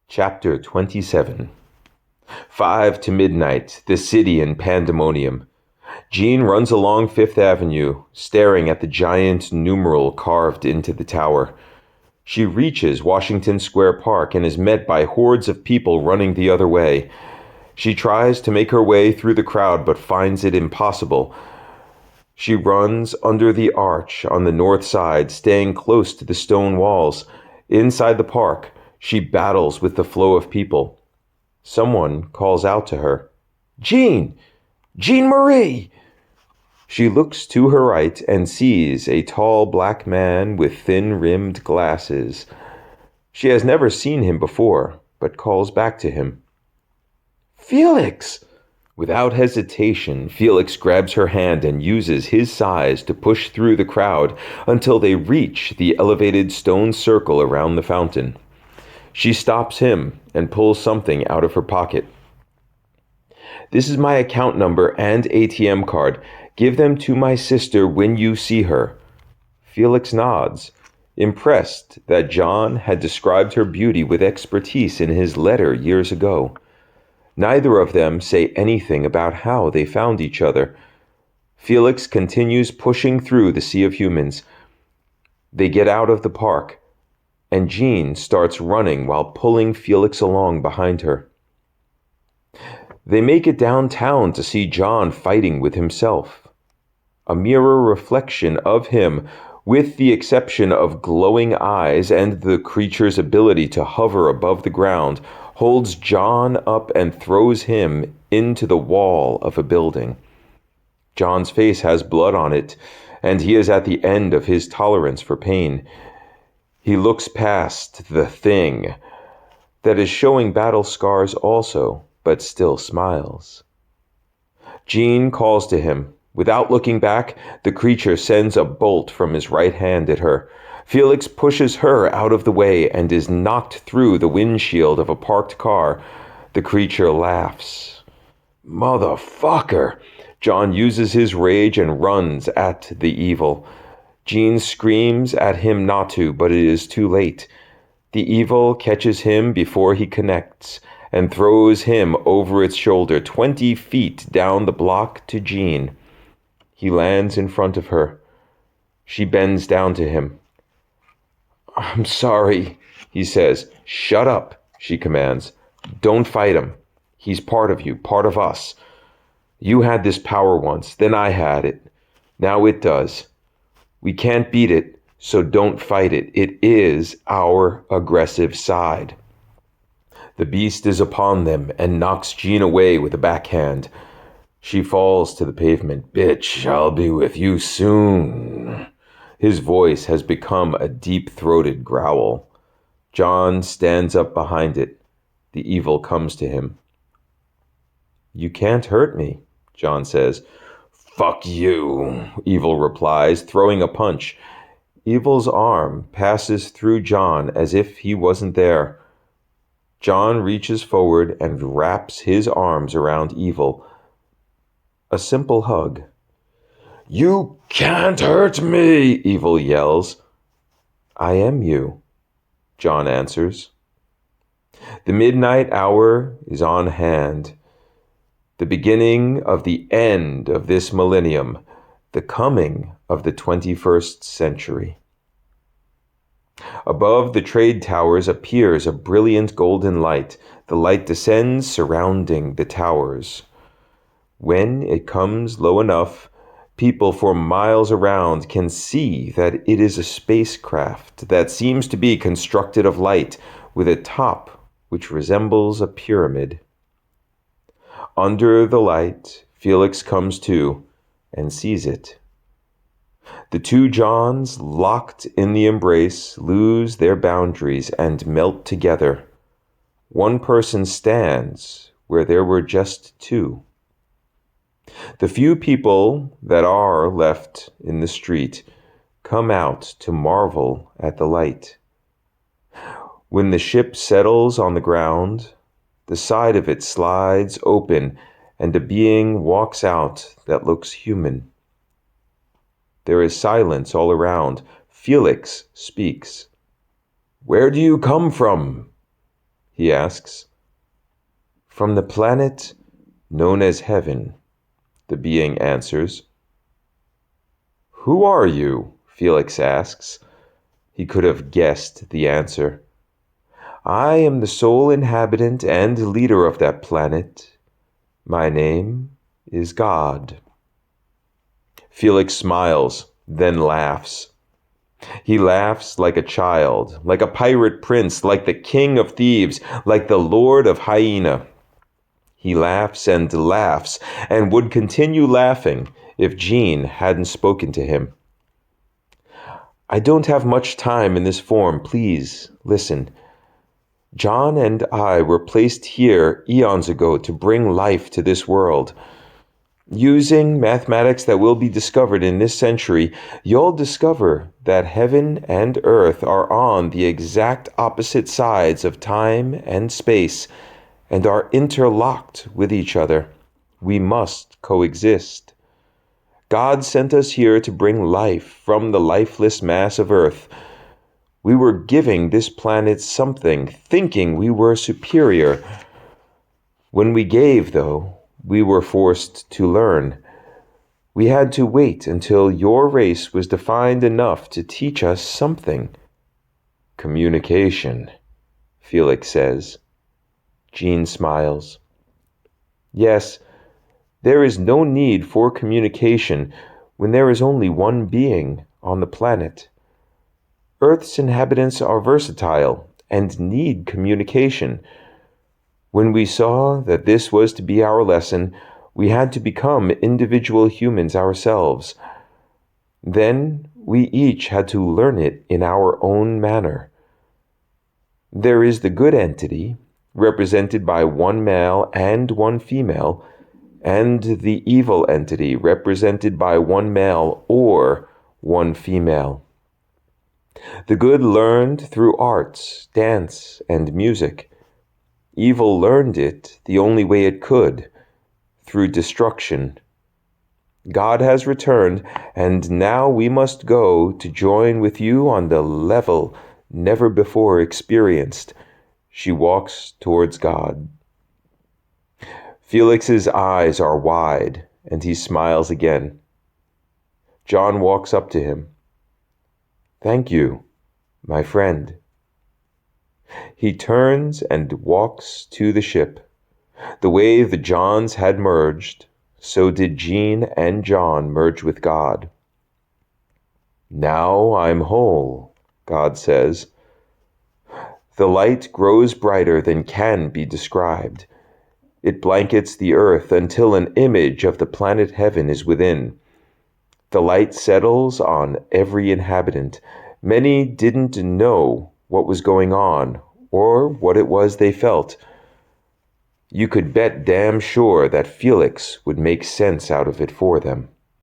Chapter 27. 5 to midnight, the city in pandemonium. Jean runs along Fifth Avenue, staring at the giant numeral carved into the tower. She reaches Washington Square Park and is met by hordes of people running the other way. She tries to make her way through the crowd but finds it impossible. She runs under the arch on the north side, staying close to the stone walls. Inside the park, she battles with the flow of people. Someone calls out to her, "Jean! Jean Marie!" She looks to her right and sees a tall black man with thin-rimmed glasses. She has never seen him before, but calls back to him. "Felix!" Without hesitation, Felix grabs her hand and uses his size to push through the crowd until they reach the elevated stone circle around the fountain. She stops him and pulls something out of her pocket. "This is my account number and ATM card. Give them to my sister when you see her." Felix nods, impressed that John had described her beauty with expertise in his letter years ago. Neither of them say anything about how they found each other. Felix continues pushing through the sea of humans. They get out of the park, and Jean starts running while pulling Felix along behind her. They make it downtown to see John fighting with himself. A mirror reflection of him, with the exception of glowing eyes and the creature's ability to hover above the ground, holds John up and throws him into the wall of a building. John's face has blood on it, and he is at the end of his tolerance for pain. He looks past the thing that is showing battle scars also, but still smiles. Jean calls to him. Without looking back, the creature sends a bolt from his right hand at her. Felix pushes her out of the way and is knocked through the windshield of a parked car. The creature laughs. "Motherfucker!" John uses his rage and runs at the evil. Jean screams at him not to, but it is too late. The evil catches him before he connects and throws him over its shoulder 20 feet down the block to Jean. He lands in front of her. She bends down to him. "I'm sorry," he says. "Shut up," she commands. "Don't fight him. He's part of you, part of us. You had this power once, then I had it. Now it does. We can't beat it, so don't fight it. It is our aggressive side." The beast is upon them and knocks Jean away with a backhand. She falls to the pavement. "Bitch, I'll be with you soon." His voice has become a deep-throated growl. John stands up behind it. The evil comes to him. "You can't hurt me," John says. "Fuck you," Evil replies, throwing a punch. Evil's arm passes through John as if he wasn't there. John reaches forward and wraps his arms around Evil. A simple hug. "You can't hurt me," Evil yells. "I am you," John answers. The midnight hour is on hand. The beginning of the end of this millennium, the coming of the 21st century. Above the trade towers appears a brilliant golden light. The light descends, surrounding the towers. When it comes low enough, people for miles around can see that it is a spacecraft that seems to be constructed of light, with a top which resembles a pyramid. Under the light, Felix comes to and sees it. The two Johns, locked in the embrace, lose their boundaries and melt together. One person stands where there were just two. The few people that are left in the street come out to marvel at the light. When the ship settles on the ground, the side of it slides open and a being walks out that looks human. There is silence all around. Felix speaks. "Where do you come from?" he asks. From the planet known as Heaven, the being answers. Who are you? Felix asks. He could have guessed the answer. I am the sole inhabitant and leader of that planet. My name is God. Felix smiles, then laughs. He laughs like a child, like a pirate prince, like the king of thieves, like the lord of Hyena. He laughs and would continue laughing if Jean hadn't spoken to him. I don't have much time in this form. Please, listen. John and I were placed here eons ago to bring life to this world. Using mathematics that will be discovered in this century, you'll discover that heaven and earth are on the exact opposite sides of time and space and are interlocked with each other. We must coexist. God sent us here to bring life from the lifeless mass of earth. We were giving this planet something, thinking we were superior. When we gave, though, we were forced to learn. We had to wait until your race was defined enough to teach us something. Communication, Felix says. Jean smiles. Yes, there is no need for communication when there is only one being on the planet. Earth's inhabitants are versatile and need communication. When we saw that this was to be our lesson, we had to become individual humans ourselves. Then we each had to learn it in our own manner. There is the good entity, represented by one male and one female, and the evil entity, represented by one male or one female. The good learned through arts, dance, and music. Evil learned it the only way it could, through destruction. God has returned, and now we must go to join with you on the level never before experienced. She walks towards God. Felix's eyes are wide, and he smiles again. John walks up to him. Thank you, my friend. He turns and walks to the ship. The way the Johns had merged, so did Jean and John merge with God. Now I'm whole, God says. The light grows brighter than can be described. It blankets the earth until an image of the planet heaven is within. The light settles on every inhabitant. Many didn't know what was going on or what it was they felt. You could bet damn sure that Felix would make sense out of it for them.